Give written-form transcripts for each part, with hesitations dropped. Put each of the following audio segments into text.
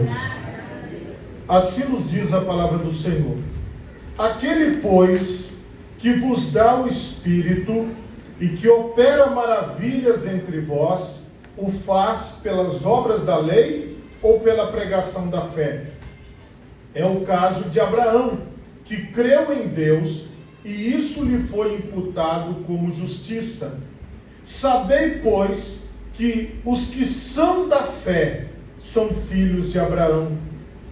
Deus. Assim nos diz a palavra do Senhor. Aquele, pois, que vos dá o Espírito e que opera maravilhas entre vós, o faz pelas obras da lei ou pela pregação da fé? É o caso de Abraão, que creu em Deus e isso lhe foi imputado como justiça. Sabei, pois, que os que são da fé são filhos de Abraão.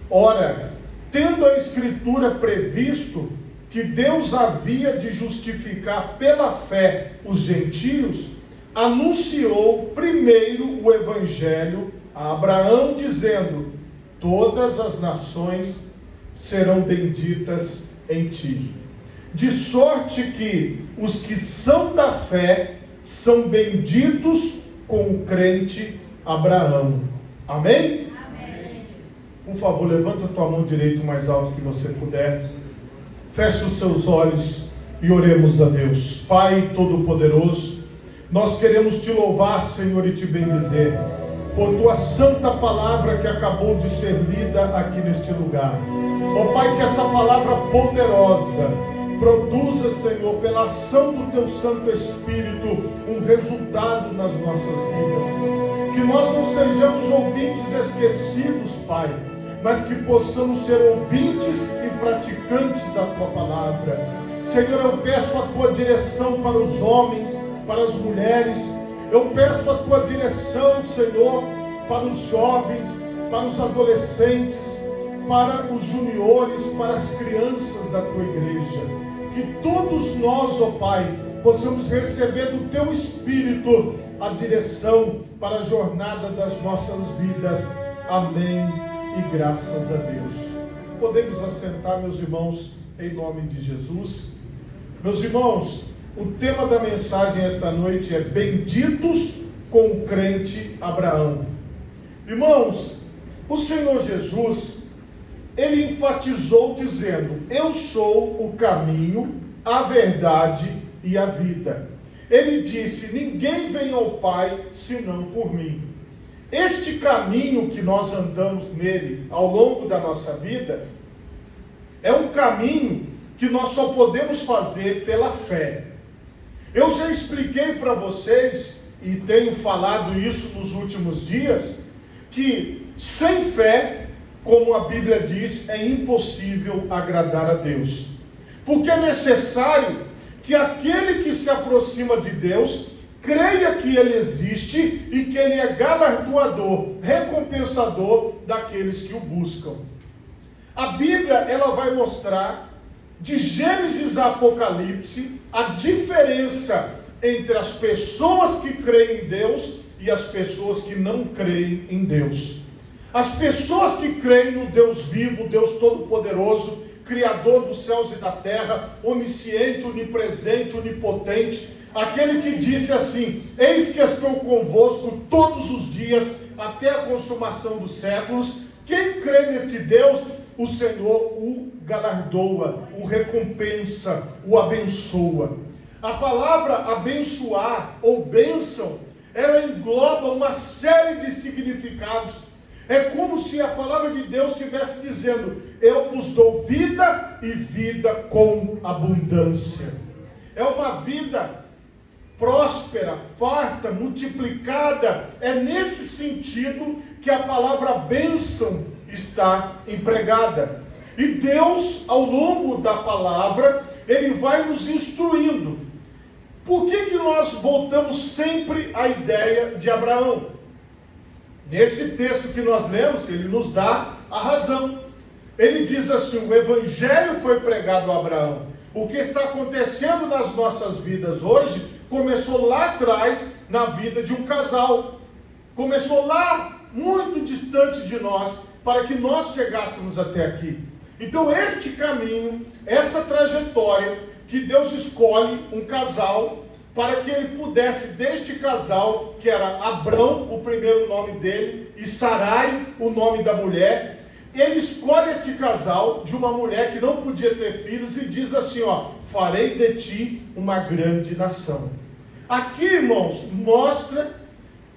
Ora, tendo a Escritura previsto que Deus havia de justificar pela fé os gentios, anunciou primeiro o Evangelho a Abraão, dizendo: todas as nações serão benditas em ti. De sorte que os que são da fé são benditos com o crente Abraão. Amém? Amém. Por favor, levanta a tua mão direita o mais alto que você puder. Feche os seus olhos e oremos a Deus. Pai Todo-Poderoso, nós queremos te louvar, Senhor, e te bendizer por tua santa palavra que acabou de ser lida aqui neste lugar. Ó Pai, que esta palavra poderosa produza, Senhor, pela ação do teu Santo Espírito, um resultado nas nossas vidas. Que nós não sejamos ouvintes esquecidos, Pai, mas que possamos ser ouvintes e praticantes da tua palavra. Senhor, eu peço a tua direção para os homens, para as mulheres. Eu peço a tua direção, Senhor, para os jovens, para os adolescentes, para os juniores, para as crianças da tua igreja. Que todos nós, ó Pai, possamos receber do teu Espírito a direção para a jornada das nossas vidas. Amém e graças a Deus. Podemos assentar, meus irmãos, em nome de Jesus. Meus irmãos, o tema da mensagem esta noite é benditos com o crente Abraão. Irmãos, o Senhor Jesus, ele enfatizou dizendo: eu sou o caminho, a verdade e a vida. Ele disse: ninguém vem ao Pai senão por mim. Este caminho que nós andamos nele ao longo da nossa vida é um caminho que nós só podemos fazer pela fé. Eu já expliquei para vocês, e tenho falado isso nos últimos dias, que sem fé, como a Bíblia diz, é impossível agradar a Deus. Porque é necessário que aquele que se aproxima de Deus creia que Ele existe e que Ele é galardoador, recompensador daqueles que o buscam. A Bíblia, ela vai mostrar, de Gênesis a Apocalipse, a diferença entre as pessoas que creem em Deus e as pessoas que não creem em Deus. As pessoas que creem no Deus vivo, Deus Todo-Poderoso, Criador dos céus e da terra, onisciente, onipresente, onipotente, aquele que disse assim: eis que estou convosco todos os dias, até a consumação dos séculos. Quem crê neste Deus, o Senhor o galardoa, o recompensa, o abençoa. A palavra abençoar ou bênção, ela engloba uma série de significados. É como se a palavra de Deus estivesse dizendo: eu vos dou vida e vida com abundância. É uma vida próspera, farta, multiplicada. É nesse sentido que a palavra bênção está empregada. E Deus, ao longo da palavra, Ele vai nos instruindo. Por que nós voltamos sempre à ideia de Abraão? Nesse texto que nós lemos, ele nos dá a razão. Ele diz assim: o Evangelho foi pregado a Abraão. O que está acontecendo nas nossas vidas hoje, começou lá atrás, na vida de um casal. Começou lá, muito distante de nós, para que nós chegássemos até aqui. Então este caminho, esta trajetória, que Deus escolhe um casal, para que ele pudesse, deste casal, que era Abrão, o primeiro nome dele, e Sarai, o nome da mulher, ele escolhe este casal de uma mulher que não podia ter filhos e diz assim, ó: farei de ti uma grande nação. Aqui, irmãos, mostra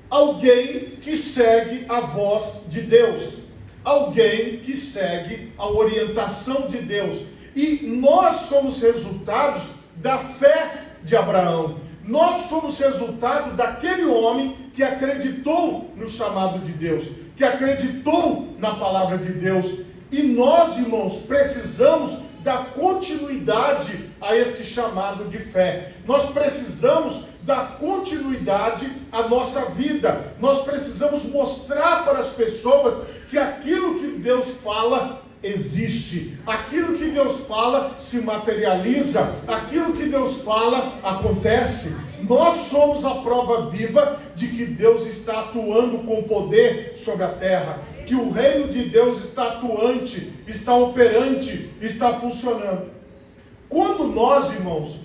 alguém que segue a voz de Deus. alguém que segue a orientação de Deus. E nós somos resultados da fé de Abraão. Nós somos resultado daquele homem que acreditou no chamado de Deus, que acreditou na palavra de Deus. E nós, irmãos, precisamos dar continuidade a este chamado de fé. Nós precisamos dar continuidade à nossa vida. Nós precisamos mostrar para as pessoas que aquilo que Deus fala existe. Aquilo que Deus fala se materializa. Aquilo que Deus fala acontece. Nós somos a prova viva de que Deus está atuando com poder sobre a terra, que o reino de Deus está atuante, está operante, está funcionando. Quando nós, irmãos,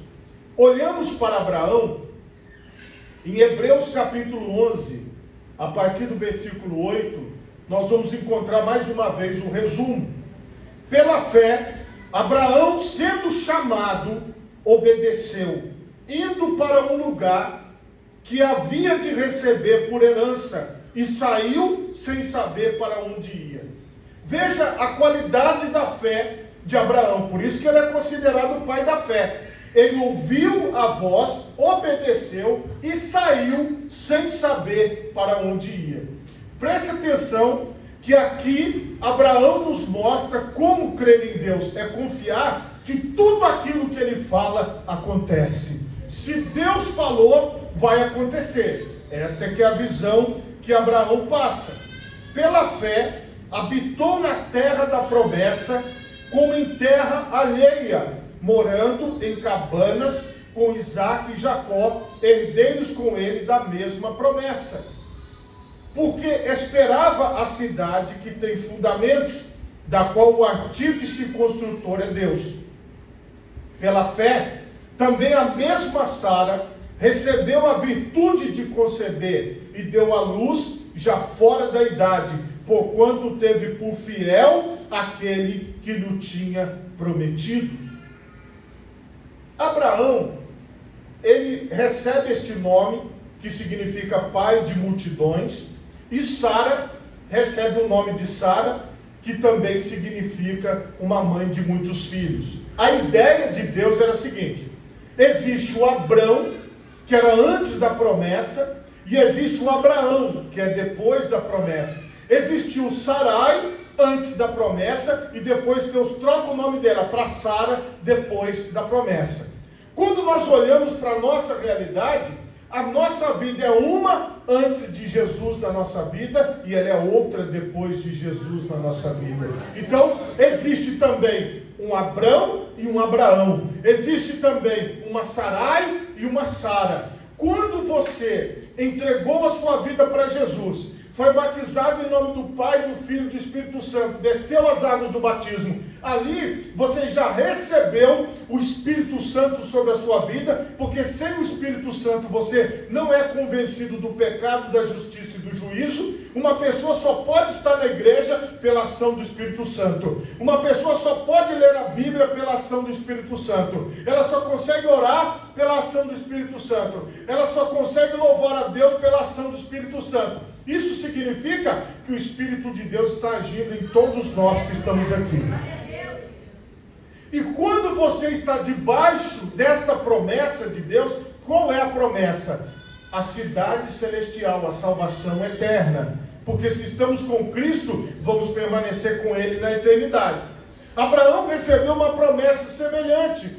olhamos para Abraão, em Hebreus capítulo 11, a partir do versículo 8, nós vamos encontrar mais uma vez um resumo. Pela fé, Abraão, sendo chamado, obedeceu, indo para um lugar que havia de receber por herança, e saiu sem saber para onde ia. Veja a qualidade da fé de Abraão, por isso que ele é considerado o pai da fé. Ele ouviu a voz, obedeceu e saiu sem saber para onde ia. Preste atenção que aqui Abraão nos mostra como crer em Deus. É confiar que tudo aquilo que ele fala acontece. Se Deus falou, vai acontecer. Esta é que é a visão que Abraão passa. Pela fé, habitou na terra da promessa, como em terra alheia, morando em cabanas com Isaque e Jacó, herdeiros com ele da mesma promessa. Porque esperava a cidade que tem fundamentos, da qual o artífice e construtor é Deus. Pela fé, também a mesma Sara recebeu a virtude de conceber e deu à luz já fora da idade, porquanto teve por fiel aquele que lhe tinha prometido. Abraão, ele recebe este nome, que significa pai de multidões, e Sara recebe o nome de Sara, que também significa uma mãe de muitos filhos. A ideia de Deus era a seguinte: existe o Abrão, que era antes da promessa, e existe o Abraão, que é depois da promessa. Existiu Sarai antes da promessa, e depois Deus troca o nome dela para Sara, depois da promessa. Quando nós olhamos para a nossa realidade, a nossa vida é uma antes de Jesus na nossa vida, e ela é outra depois de Jesus na nossa vida. Então, existe também um Abrão e um Abraão. Existe também uma Sarai e uma Sara. Quando você entregou a sua vida para Jesus, foi batizado em nome do Pai, do Filho e do Espírito Santo, desceu as águas do batismo, ali você já recebeu o Espírito Santo sobre a sua vida, porque sem o Espírito Santo você não é convencido do pecado, da justiça e do juízo. Uma pessoa só pode estar na igreja pela ação do Espírito Santo. Uma pessoa só pode ler a Bíblia pela ação do Espírito Santo. Ela só consegue orar pela ação do Espírito Santo. Ela só consegue louvar a Deus pela ação do Espírito Santo. Isso significa que o Espírito de Deus está agindo em todos nós que estamos aqui. E quando você está debaixo desta promessa de Deus, qual é a promessa? A cidade celestial, a salvação eterna. Porque se estamos com Cristo, vamos permanecer com Ele na eternidade. Abraão recebeu uma promessa semelhante,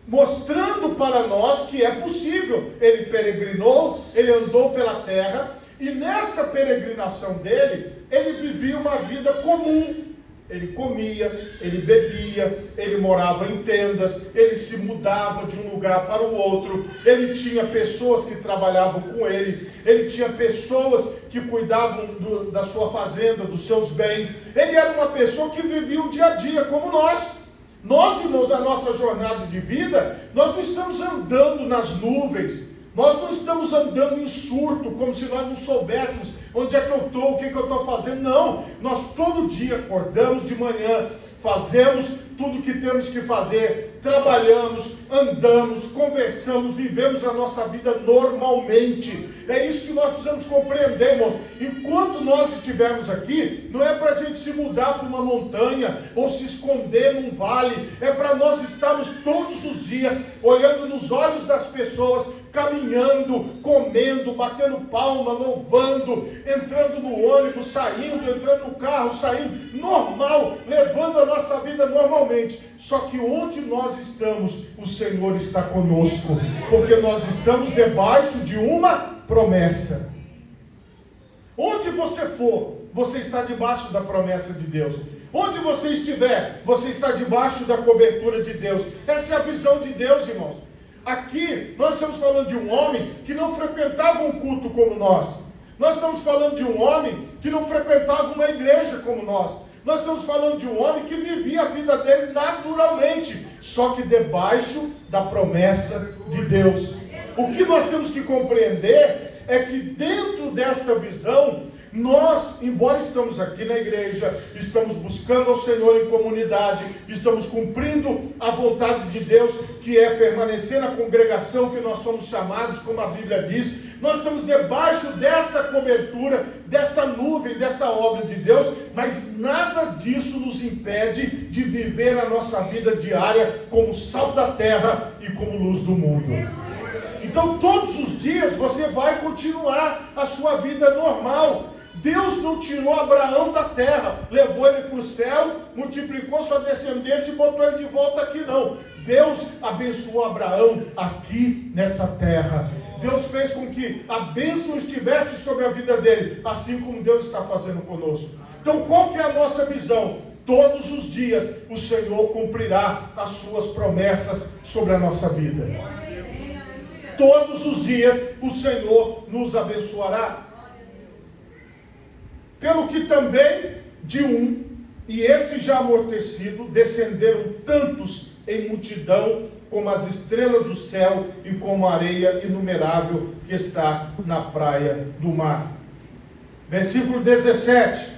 mostrando para nós que é possível. Ele peregrinou, ele andou pela terra, e nessa peregrinação dele, ele vivia uma vida comum. Ele comia, ele bebia, ele morava em tendas, ele se mudava de um lugar para o outro, ele tinha pessoas que trabalhavam com ele, ele tinha pessoas que cuidavam da sua fazenda, dos seus bens. Ele era uma pessoa que vivia o dia a dia como nós. Nós, irmãos, na nossa jornada de vida, nós não estamos andando nas nuvens, nós não estamos andando em surto, como se nós não soubéssemos onde é que eu estou, o que eu estou fazendo. Não, nós todo dia acordamos de manhã, fazemos tudo o que temos que fazer, trabalhamos, andamos, conversamos, vivemos a nossa vida normalmente. É isso que nós precisamos compreender, irmãos. Enquanto nós estivermos aqui, não é para a gente se mudar para uma montanha ou se esconder num vale, é para nós estarmos todos os dias olhando nos olhos das pessoas, caminhando, comendo, batendo palma, louvando, entrando no ônibus, saindo, entrando no carro, saindo, normal, levando a nossa vida normalmente. Só que onde nós estamos, o Senhor está conosco, porque nós estamos debaixo de uma promessa. Onde você for, você está debaixo da promessa de Deus. Onde você estiver, você está debaixo da cobertura de Deus. Essa é a visão de Deus, irmãos. Aqui, nós estamos falando de um homem que não frequentava um culto como nós. Nós estamos falando de um homem que não frequentava uma igreja como nós. Nós estamos falando de um homem que vivia a vida dele naturalmente, só que debaixo da promessa de Deus. O que nós temos que compreender é que dentro desta visão, nós, embora estamos aqui na igreja, estamos buscando ao Senhor em comunidade, estamos cumprindo a vontade de Deus, que é permanecer na congregação que nós somos chamados, como a Bíblia diz, nós estamos debaixo desta cobertura, desta nuvem, desta obra de Deus, mas nada disso nos impede de viver a nossa vida diária como sal da terra e como luz do mundo. Então todos os dias você vai continuar a sua vida normal. Deus não tirou Abraão da terra, levou ele para o céu, multiplicou sua descendência e botou ele de volta aqui, não. Deus abençoou Abraão aqui nessa terra. Deus fez com que a bênção estivesse sobre a vida dele, assim como Deus está fazendo conosco. Então qual que é a nossa visão? Todos os dias o Senhor cumprirá as suas promessas sobre a nossa vida. Todos os dias o Senhor nos abençoará. Pelo que também de um, e esse já amortecido, descenderam tantos em multidão, como as estrelas do céu e como a areia inumerável que está na praia do mar. Versículo 17.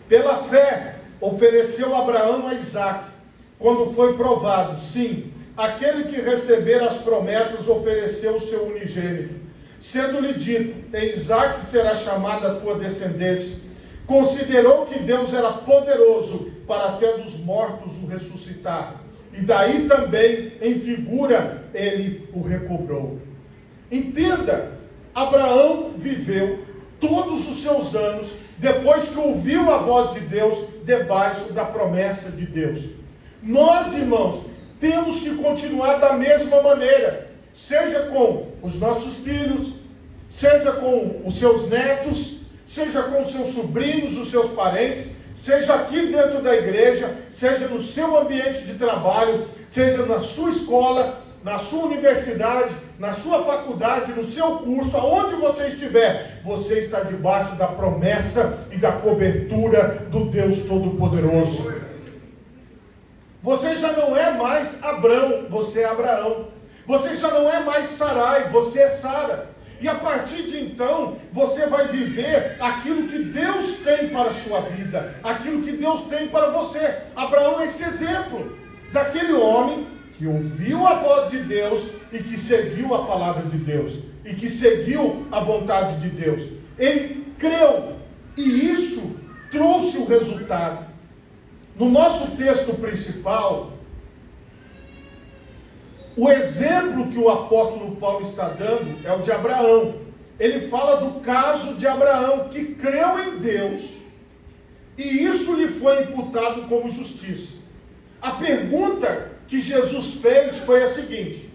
Pela fé ofereceu Abraão a Isaque, quando foi provado, sim, aquele que receber as promessas ofereceu o seu unigênito, sendo-lhe dito, em Isaque será chamada a tua descendência. Considerou que Deus era poderoso para até dos mortos o ressuscitar. E daí também, em figura, ele o recobrou. Entenda, Abraão viveu todos os seus anos, depois que ouviu a voz de Deus, debaixo da promessa de Deus. Nós, irmãos, temos que continuar da mesma maneira, seja com os nossos filhos, seja com os seus netos, seja com os seus sobrinhos, os seus parentes, seja aqui dentro da igreja, seja no seu ambiente de trabalho, seja na sua escola, na sua universidade, na sua faculdade, no seu curso, aonde você estiver, você está debaixo da promessa e da cobertura do Deus Todo-Poderoso. Você já não é mais Abrão, você é Abraão. Você já não é mais Sarai, você é Sara. E a partir de então, você vai viver aquilo que Deus tem para a sua vida, aquilo que Deus tem para você. Abraão é esse exemplo daquele homem que ouviu a voz de Deus e que seguiu a palavra de Deus, e que seguiu a vontade de Deus. Ele creu, e isso trouxe o resultado. No nosso texto principal, o exemplo que o apóstolo Paulo está dando é o de Abraão. Ele fala do caso de Abraão, que creu em Deus, e isso lhe foi imputado como justiça. A pergunta que Jesus fez foi a seguinte: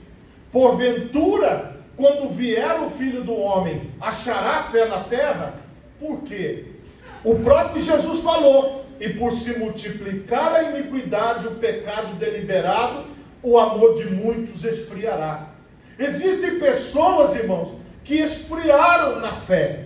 porventura, quando vier o Filho do Homem, achará fé na terra? Por quê? O próprio Jesus falou, e por se multiplicar a iniquidade, o pecado deliberado, o amor de muitos esfriará. Existem pessoas, irmãos, que esfriaram na fé.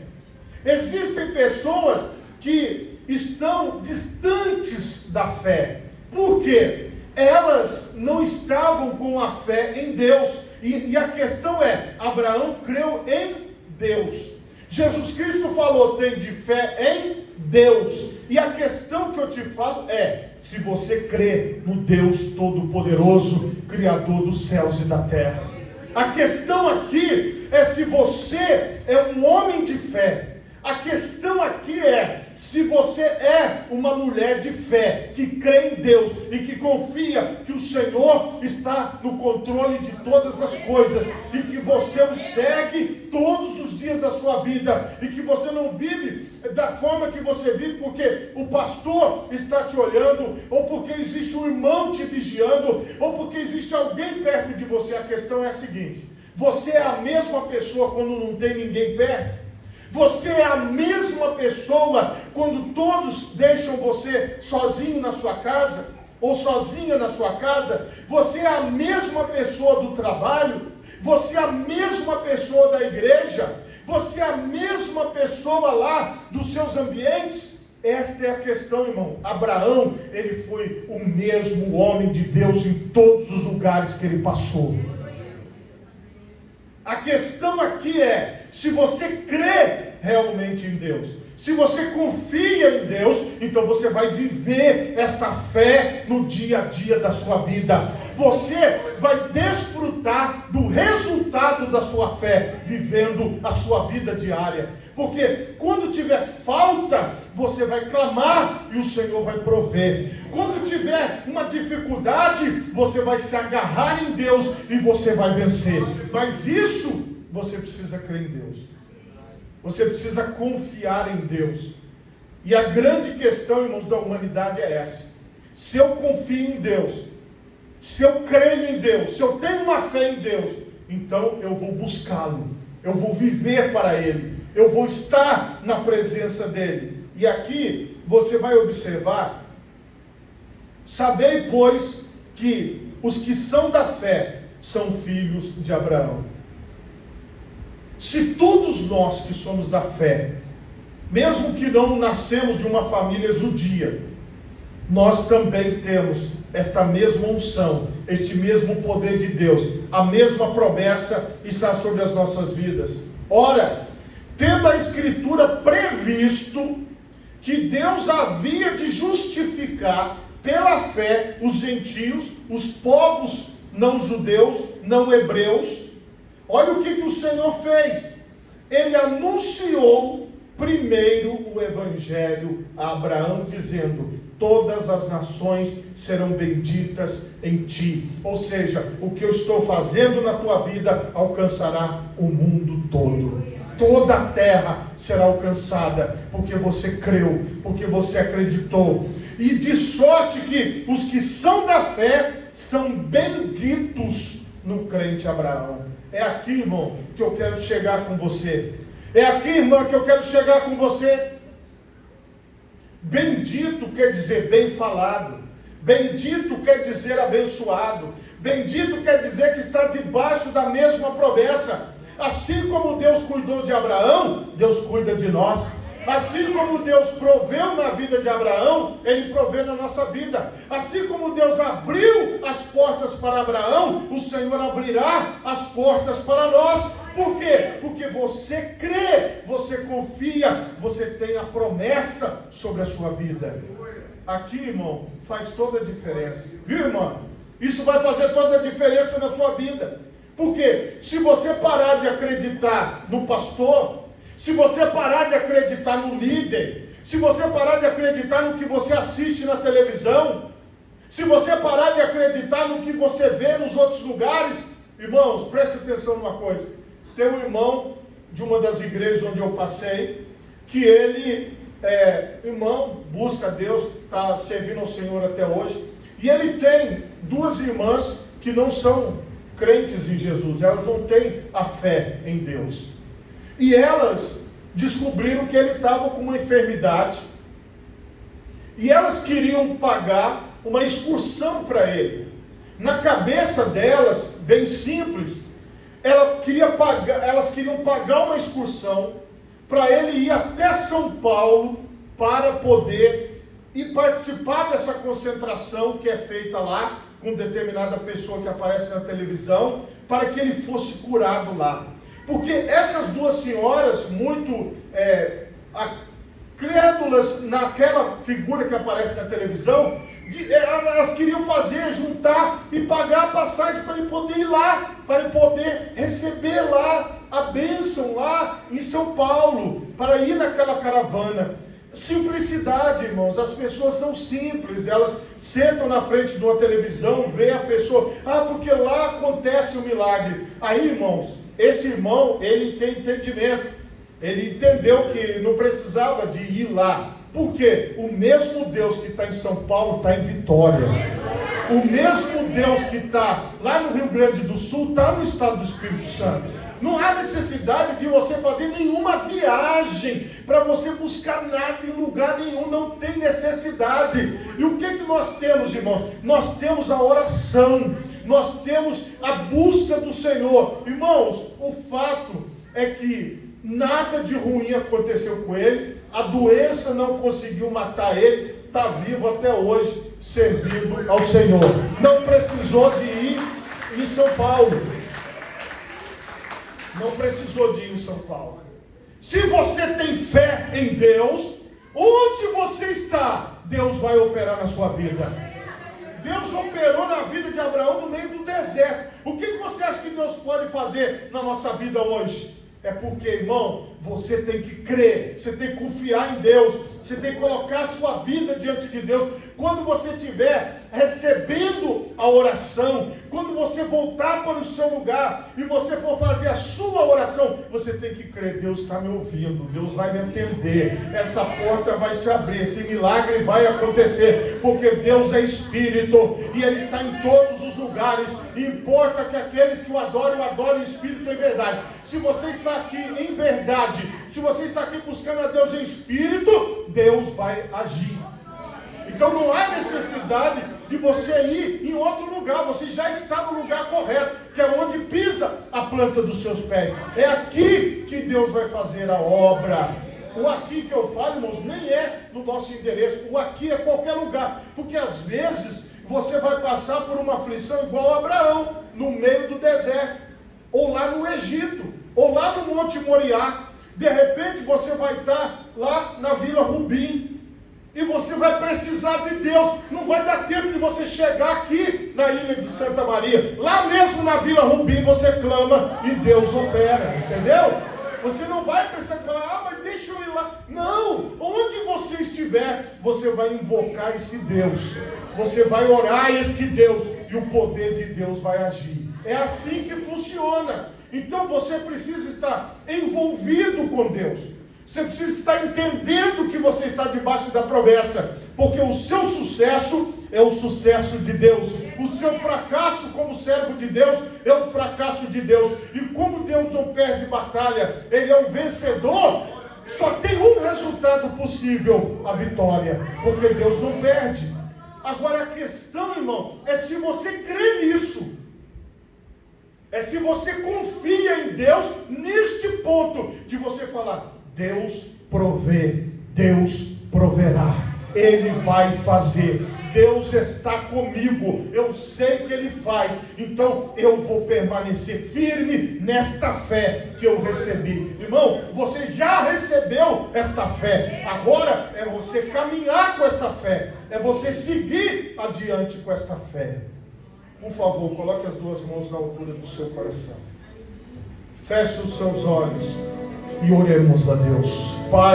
Existem pessoas que estão distantes da fé. Por quê? Elas não estavam com a fé em Deus. E a questão é, Abraão creu em Deus. Jesus Cristo falou, tem de fé em Deus. E a questão que eu te falo é, se você crê no Deus Todo-Poderoso, Criador dos céus e da terra. A questão aqui é se você é um homem de fé. A questão aqui é se você é uma mulher de fé, que crê em Deus e que confia que o Senhor está no controle de todas as coisas e que você o segue todos os dias da sua vida e que você não vive da forma que você vive porque o pastor está te olhando, ou porque existe um irmão te vigiando, ou porque existe alguém perto de você. A questão é a seguinte: você é a mesma pessoa quando não tem ninguém perto? Você é a mesma pessoa quando todos deixam você sozinho na sua casa, ou sozinha na sua casa? Você é a mesma pessoa do trabalho? Você é a mesma pessoa da igreja? Você é a mesma pessoa lá dos seus ambientes? Esta é a questão, irmão. Abraão, ele foi o mesmo homem de Deus em todos os lugares que ele passou. A questão aqui é, se você crê realmente em Deus, se você confia em Deus, então você vai viver esta fé no dia a dia da sua vida. Você vai desfrutar do resultado da sua fé, vivendo a sua vida diária. Porque quando tiver falta, você vai clamar e o Senhor vai prover. Quando tiver uma dificuldade, você vai se agarrar em Deus e você vai vencer. Mas isso, você precisa crer em Deus. Você precisa confiar em Deus. E a grande questão, irmãos, da humanidade é essa: se eu confio em Deus, se eu creio em Deus, se eu tenho uma fé em Deus, então eu vou buscá-lo, eu vou viver para Ele, eu vou estar na presença dEle. E aqui você vai observar: sabei, pois, que os que são da fé são filhos de Abraão. Se todos nós que somos da fé, mesmo que não nascemos de uma família judia, nós também temos esta mesma unção, este mesmo poder de Deus, a mesma promessa está sobre as nossas vidas. Ora, tendo a Escritura previsto que Deus havia de justificar pela fé os gentios, os povos não judeus, não hebreus, olha o que o Senhor fez. Ele anunciou primeiro o Evangelho a Abraão, dizendo: todas as nações serão benditas em ti. Ou seja, o que eu estou fazendo na tua vida alcançará o mundo todo. Toda a terra será alcançada, porque você creu, porque você acreditou. E de sorte que os que são da fé são benditos no crente Abraão. É aqui, irmão, que eu quero chegar com você. É aqui, irmã, que eu quero chegar com você. Bendito quer dizer bem falado. Bendito quer dizer abençoado. Bendito quer dizer que está debaixo da mesma promessa. Assim como Deus cuidou de Abraão, Deus cuida de nós. Assim como Deus proveu na vida de Abraão, Ele provê na nossa vida. Assim como Deus abriu as portas para Abraão, o Senhor abrirá as portas para nós. Por quê? Porque você crê, você confia, você tem a promessa sobre a sua vida. Aqui, irmão, faz toda a diferença. Viu, irmão? Isso vai fazer toda a diferença na sua vida. Porque se você parar de acreditar no pastor, se você parar de acreditar no líder, se você parar de acreditar no que você assiste na televisão, se você parar de acreditar no que você vê nos outros lugares, irmãos, preste atenção numa coisa. Tem um irmão de uma das igrejas onde eu passei, que ele irmão, busca Deus, está servindo ao Senhor até hoje, e ele tem duas irmãs que não são crentes em Jesus, elas não têm a fé em Deus. E elas descobriram que ele estava com uma enfermidade. E elas queriam pagar uma excursão para ele. Na cabeça delas, bem simples, elas queriam pagar uma excursão para ele ir até São Paulo para poder ir participar dessa concentração que é feita lá com determinada pessoa que aparece na televisão, para que ele fosse curado lá. Porque essas duas senhoras, muito crédulas naquela figura que aparece na televisão, elas queriam juntar e pagar a passagem para ele poder ir lá, para ele poder receber lá a bênção lá em São Paulo, para ir naquela caravana. Simplicidade, irmãos. As pessoas são simples, elas sentam na frente de uma televisão, vê a pessoa, porque lá acontece o milagre. Aí, irmãos, esse irmão, ele tem entendimento, ele entendeu que não precisava de ir lá. Por quê? O mesmo Deus que está em São Paulo está em Vitória. O mesmo Deus que está lá no Rio Grande do Sul está no estado do Espírito Santo. Não há necessidade de você fazer nenhuma viagem para você buscar nada em lugar nenhum. Não tem necessidade. E o que nós temos, irmãos? Nós temos a oração. Nós temos a busca do Senhor. Irmãos, o fato é que nada de ruim aconteceu com ele. A doença não conseguiu matar ele. Está vivo até hoje, servindo ao Senhor. Não precisou de ir em São Paulo. Não precisou de ir em São Paulo. Se você tem fé em Deus, onde você está, Deus vai operar na sua vida. Deus operou na vida de Abraão no meio do deserto. O que você acha que Deus pode fazer na nossa vida hoje? É porque, irmão, você tem que crer, você tem que confiar em Deus, você tem que colocar a sua vida diante de Deus. Quando você estiver recebendo a oração, quando você voltar para o seu lugar e você for fazer a sua oração, você tem que crer, Deus está me ouvindo, Deus vai me atender, essa porta vai se abrir, esse milagre vai acontecer, porque Deus é Espírito e Ele está em todos os lugares. Importa que aqueles que o adorem em Espírito e em verdade. Se você está aqui em verdade, se você está aqui buscando a Deus em Espírito, Deus vai agir. Então não há necessidade de você ir em outro lugar. Você já está no lugar correto, que é onde pisa a planta dos seus pés. É aqui que Deus vai fazer a obra. O aqui que eu falo, irmãos, nem é no nosso endereço. O aqui é qualquer lugar. Porque às vezes você vai passar por uma aflição igual a Abraão, no meio do deserto, ou lá no Egito, ou lá no Monte Moriá. De repente você vai estar lá na Vila Rubim, e você vai precisar de Deus. Não vai dar tempo de você chegar aqui na ilha de Santa Maria. Lá mesmo na Vila Rubim você clama e Deus opera, entendeu? Você não vai precisar falar, mas deixa eu ir lá. Não, onde você estiver, você vai invocar esse Deus. Você vai orar a este Deus e o poder de Deus vai agir. É assim que funciona. Então você precisa estar envolvido com Deus. Você precisa estar entendendo que você está debaixo da promessa, porque o seu sucesso é o sucesso de Deus. O seu fracasso como servo de Deus é o fracasso de Deus. E como Deus não perde batalha, Ele é o vencedor, só tem um resultado possível, a vitória, porque Deus não perde. Agora a questão, irmão, é se você crê nisso. É se você confia em Deus neste ponto de você falar, Deus provê, Deus proverá, Ele vai fazer, Deus está comigo, eu sei que Ele faz, então eu vou permanecer firme nesta fé que eu recebi. Irmão, você já recebeu esta fé, agora é você caminhar com esta fé, é você seguir adiante com esta fé. Por favor, coloque as duas mãos na altura do seu coração, feche os seus olhos e oremos a Deus. Pai,